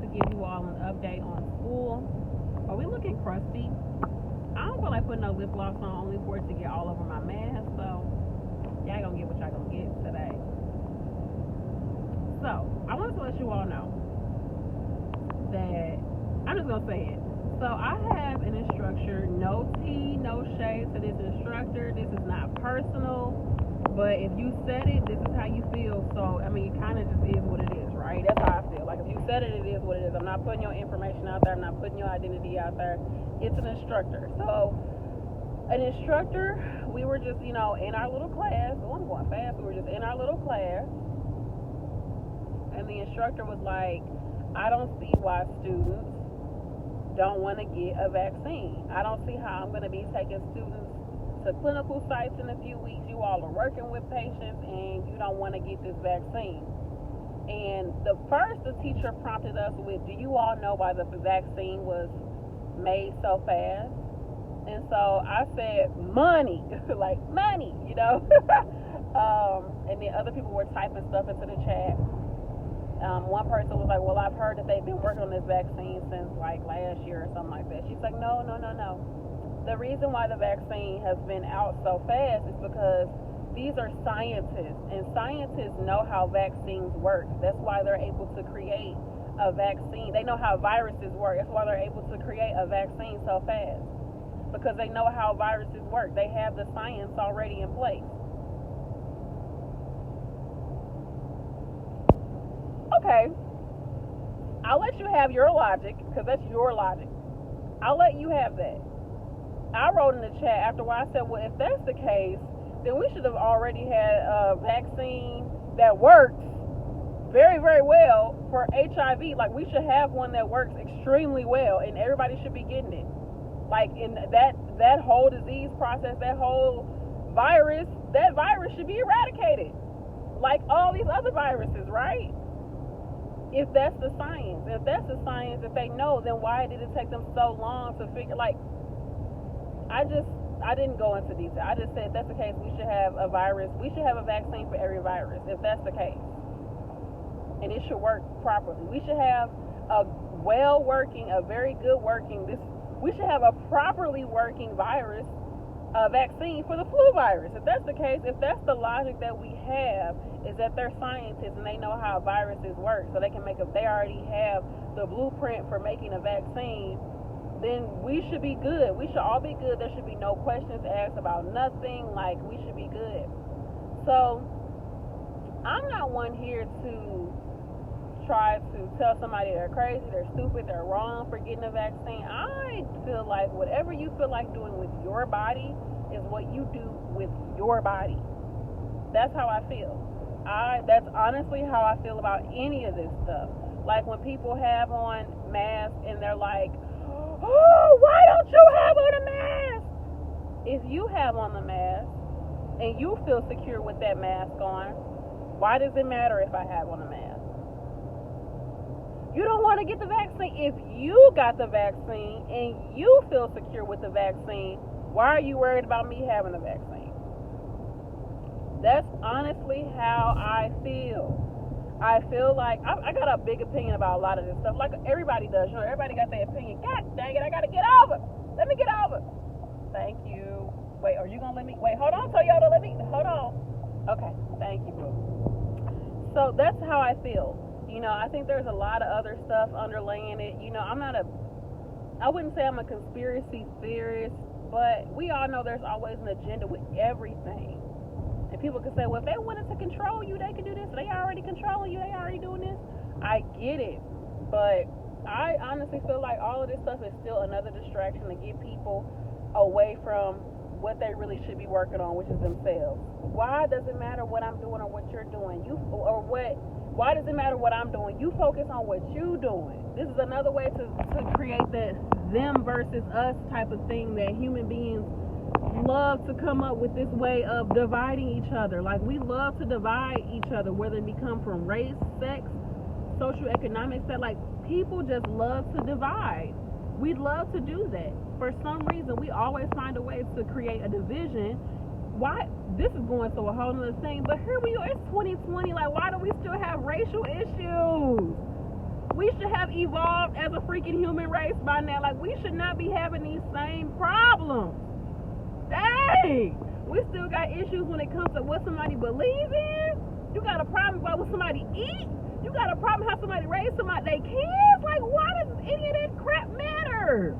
to give you all an update on school. Are we looking crusty? I don't feel like putting no lip gloss on only for it to get all over my mask, so y'all gonna get what y'all gonna get today. So, I wanted to let you all know that, I'm just gonna say it. So, I have an instructor, no tea, no shade to this instructor. This is not personal, but if you said it, this is how you feel. So, I mean, it kind of just is what it is, right? That's how I feel. Like, if you said it, it is what it is. I'm not putting your information out there. I'm not putting your identity out there. It's an instructor. So, an instructor, we were just, in our little class. Oh, I'm going fast. We were just in our little class. And the instructor was like, I don't see why students don't want to get a vaccine. I don't see how I'm going to be taking students to clinical sites in a few weeks. You all are working with patients and you don't want to get this vaccine. And the teacher prompted us with, do you all know why the vaccine was made so fast? And so I said, money, like money, and then other people were typing stuff into the chat. One person was like, well, I've heard that they've been working on this vaccine since like last year or something like that. She's like, no. The reason why the vaccine has been out so fast is because these are scientists, and scientists know how vaccines work. That's why they're able to create a vaccine. They know how viruses work. That's why they're able to create a vaccine so fast, because they know how viruses work. They have the science already in place. Okay, I'll let you have your logic, because that's your logic. I'll let you have that. I wrote in the chat after I said, well, if that's the case, then we should have already had a vaccine that works very, very well for HIV. Like, we should have one that works extremely well, and everybody should be getting it. Like, in that whole disease process, that virus should be eradicated, like all these other viruses, right? If that's the science, if they know, then why did it take them so long to figure? Like, I didn't go into detail. I just said, if that's the case, we should have a vaccine for every virus, if that's the case. And it should work properly. We should have a very good working, we should have a properly working virus vaccine for the flu virus. If that's the case, if that's the logic that we have, is that they're scientists and they know how viruses work, so they already have the blueprint for making a vaccine, then we should be good. We should all be good. There should be no questions asked about nothing. Like, we should be good. So, I'm not one here to try to tell somebody they're crazy, they're stupid, they're wrong for getting a vaccine. I feel like whatever you feel like doing with your body is what you do with your body. That's how I feel. That's honestly how I feel about any of this stuff. Like, when people have on masks and they're like, oh, why don't you have on a mask? If you have on the mask and you feel secure with that mask on, why does it matter if I have on a mask? You don't want to get the vaccine. If you got the vaccine and you feel secure with the vaccine, why are you worried about me having the vaccine? That's honestly how I feel. I feel like I got a big opinion about a lot of this stuff, like everybody does. Everybody got their opinion. God dang it, I got to get over. Let me get over. Thank you. Wait, are you going to let me? Wait, hold on, Toyota. Hold on. Okay, thank you, boo. So that's how I feel. I think there's a lot of other stuff underlaying it. I wouldn't say I'm a conspiracy theorist, but we all know there's always an agenda with everything. And people can say, well, if they wanted to control you, they could do this. They already controlling you. They already doing this. I get it. But I honestly feel like all of this stuff is still another distraction to get people away from what they really should be working on, which is themselves. Why does it matter what I'm doing or what you're doing? Why does it matter what I'm doing? You focus on what you're doing. This is another way to create that them versus us type of thing that human beings love to come up with, this way of dividing each other. Like, we love to divide each other, whether it become from race, sex, socioeconomic set. Like, people just love to divide. We love to do that. For some reason, we always find a way to create a division. Why? This is going to a whole nother thing, but here we are. It's 2020. Like, why do we still have racial issues? We should have evolved as a freaking human race by now. Like, we should not be having these same problems. Dang! We still got issues when it comes to what somebody believes in. You got a problem about what somebody eat. You got a problem how somebody raised their kids. Like, why does any of that crap matter?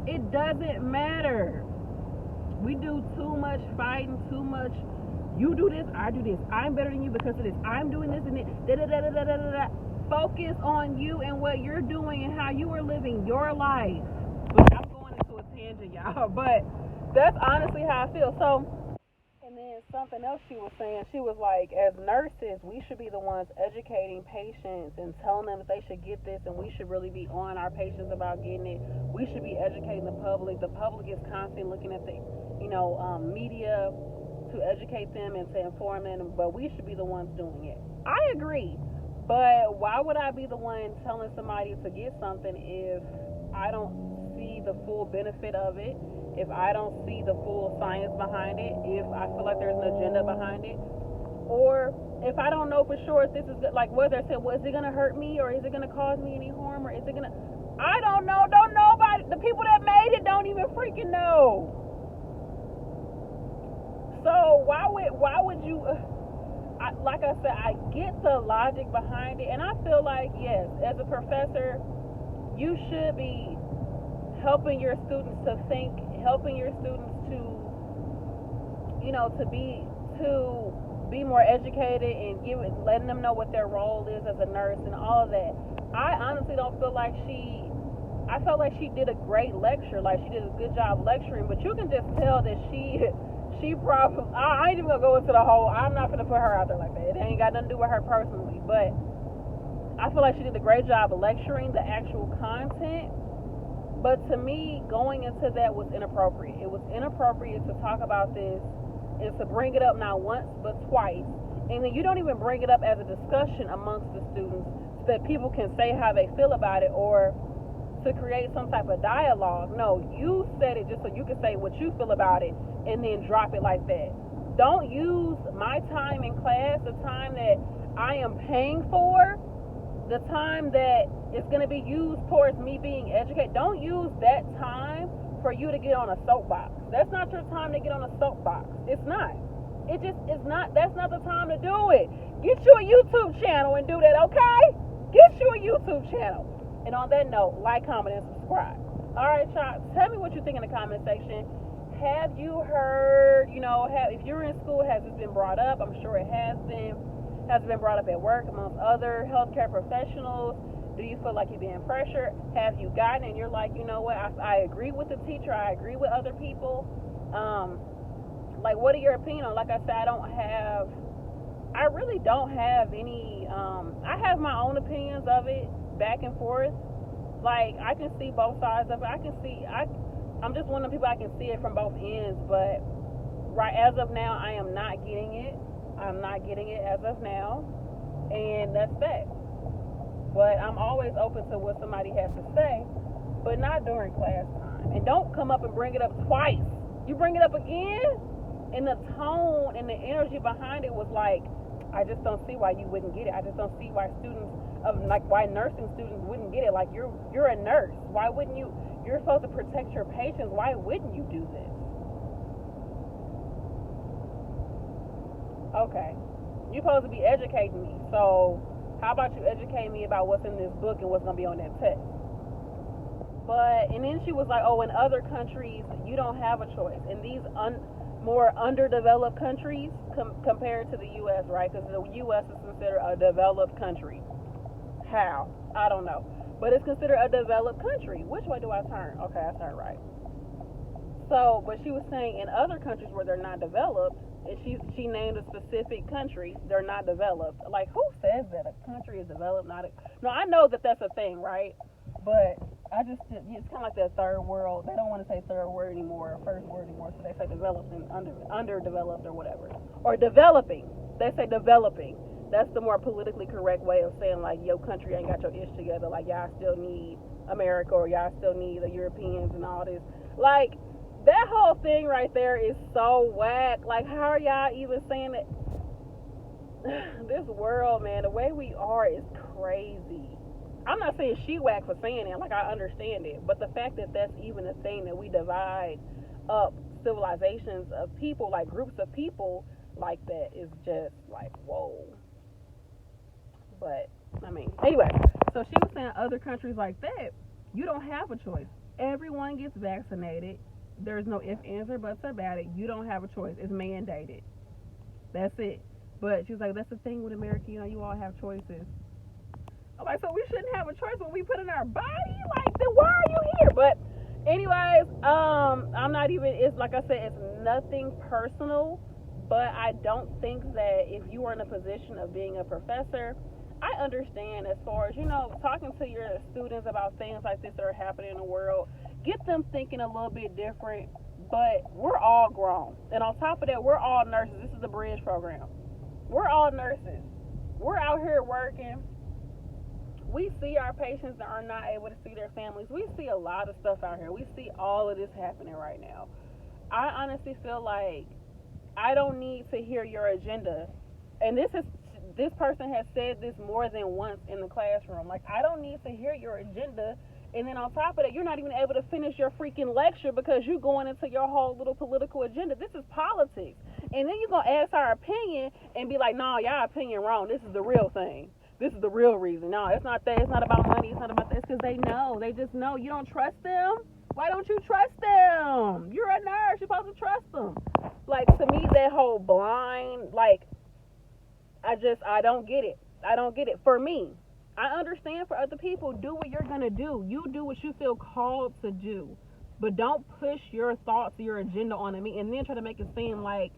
It doesn't matter. We do too much fighting, too much. You do this, I do this. I'm better than you because of this. I'm doing this and it. Da da da da da da da. Focus on you and what you're doing and how you are living your life. But I'm going into a tangent, y'all. But that's honestly how I feel. So, and then something else she was saying, she was like, as nurses, we should be the ones educating patients and telling them that they should get this, and we should really be on our patients about getting it. We should be educating the public. The public is constantly looking at the, media to educate them and to inform them, but we should be the ones doing it. I agree, but why would I be the one telling somebody to get something if I don't see the full benefit of it, if I don't see the full science behind it, if I feel like there's an agenda behind it, or if I don't know for sure if this is good, like whether I said, well, is it going to hurt me, or is it going to cause me any harm, or is it going to, I don't know, don't nobody, the people that made it don't even freaking know. So why would you, like I said, I get the logic behind it, and I feel like, yes, as a professor, you should be helping your students to think, helping your students to, to be more educated and letting them know what their role is as a nurse and all of that. I honestly don't feel like I felt like she did a great lecture, like she did a good job lecturing, but you can just tell that she probably, I ain't even gonna go into the whole, I'm not gonna put her out there like that. It ain't got nothing to do with her personally, but I feel like she did a great job of lecturing the actual content. But to me, going into that was inappropriate. It was inappropriate to talk about this and to bring it up not once but twice. And then you don't even bring it up as a discussion amongst the students so that people can say how they feel about it or to create some type of dialogue. No, you said it just so you can say what you feel about it and then drop it like that. Don't use my time in class, the time that I am paying for, the time that is going to be used towards me being educated. Don't use that time for you to get on a soapbox. That's not your time to get on a soapbox. It's not. It's not. That's not the time to do it. Get you a YouTube channel and do that, okay? Get you a YouTube channel. And on that note, like, comment, and subscribe. All right, y'all. Tell me what you think in the comment section. Have you heard, if you're in school, has this been brought up? I'm sure it has been. Has it been brought up at work amongst other healthcare professionals? Do you feel like you're being pressured? Have you gotten and you're like, you know what, I agree with the teacher, I agree with other people? Like, what are your opinions on? Like I said, I really don't have any, I have my own opinions of it, back and forth. Like, I can see both sides of it. I'm just one of the people, I can see it from both ends, but right as of now, I am not getting it. I'm not getting it as of now, and that's that. But I'm always open to what somebody has to say, but not during class time. And don't come up and bring it up twice. You bring it up again, and the tone and the energy behind it was like, I just don't see why you wouldn't get it. I just don't see why why nursing students wouldn't get it. Like, you're a nurse. Why wouldn't you? You're supposed to protect your patients. Why wouldn't you do this? Okay, you're supposed to be educating me, so how about you educate me about what's in this book and what's going to be on that test? And then she was like, oh, in other countries, you don't have a choice. In these more underdeveloped countries compared to the U.S., right? Because the U.S. is considered a developed country. How? I don't know. But it's considered a developed country. Which way do I turn? Okay, I turn right. So, but she was saying in other countries where they're not developed, and she named a specific country, they're not developed. Like, who says that a country is developed? No, I know that that's a thing, right? But it's kind of like that third world. They don't want to say third word anymore, or first word anymore, so they say developed and underdeveloped or whatever. Or developing. They say developing. That's the more politically correct way of saying, like, your country ain't got your ish together. Like, y'all still need America, or y'all still need the Europeans and all this. Like, that whole thing right there is so whack. Like, how are y'all even saying that? This world, man, the way we are is crazy. I'm not saying she whack for saying it, like I understand it, but the fact that that's even a thing, that we divide up civilizations of people, like groups of people like that, is just like, whoa. But I mean, anyway, so she was saying other countries like that, you don't have a choice. Everyone gets vaccinated. There's no ifs, ands, or buts about it. You don't have a choice. It's mandated. That's it. But she was like, that's the thing with America, you know, you all have choices. I'm like, so we shouldn't have a choice when we put in our body? Like, then why are you here? But anyways, I'm not even, it's like I said, it's nothing personal, but I don't think that if you are in a position of being a professor, I understand as far as, you know, talking to your students about things like this that are happening in the world, get them thinking a little bit different, but we're all grown. And on top of that, we're all nurses. This is the bridge program. We're all nurses. We're out here working. We see our patients that are not able to see their families. We see a lot of stuff out here. We see all of this happening right now. I honestly feel like I don't need to hear your agenda. And this person has said this more than once in the classroom. Like, I don't need to hear your agenda. And then on top of that, you're not even able to finish your freaking lecture because you're going into your whole little political agenda. This is politics. And then you're going to ask our opinion and be like, no, y'all opinion wrong. This is the real thing. This is the real reason. No, it's not that. It's not about money. It's not about this, because they know. They just know. You don't trust them? Why don't you trust them? You're a nurse. You're supposed to trust them. Like, to me, that whole blind, like, I don't get it. I don't get it. For me, I understand for other people, do what you're going to do. You do what you feel called to do. But don't push your thoughts, your agenda onto me, and then try to make it seem like,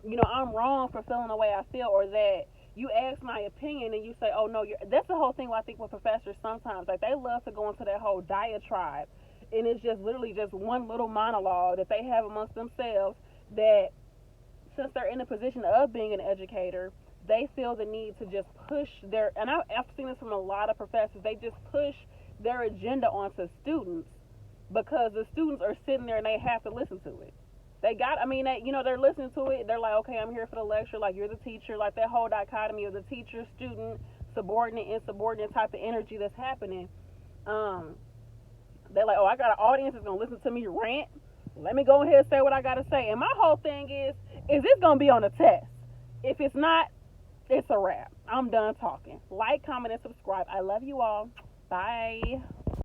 you know, I'm wrong for feeling the way I feel, or that you ask my opinion and you say, oh no, that's the whole thing I think with professors sometimes. Like, they love to go into that whole diatribe, and it's just literally just one little monologue that they have amongst themselves, that since they're in a position of being an educator, they feel the need to just push and I've seen this from a lot of professors, they just push their agenda onto students because the students are sitting there and they have to listen to it. They're listening to it. They're like, okay, I'm here for the lecture. Like, you're the teacher. Like, that whole dichotomy of the teacher, student, subordinate, insubordinate type of energy that's happening. They're like, oh, I got an audience that's going to listen to me rant. Let me go ahead and say what I got to say. And my whole thing is this going to be on a test? If it's not, it's a wrap. I'm done talking. Like, comment, and subscribe. I love you all. Bye.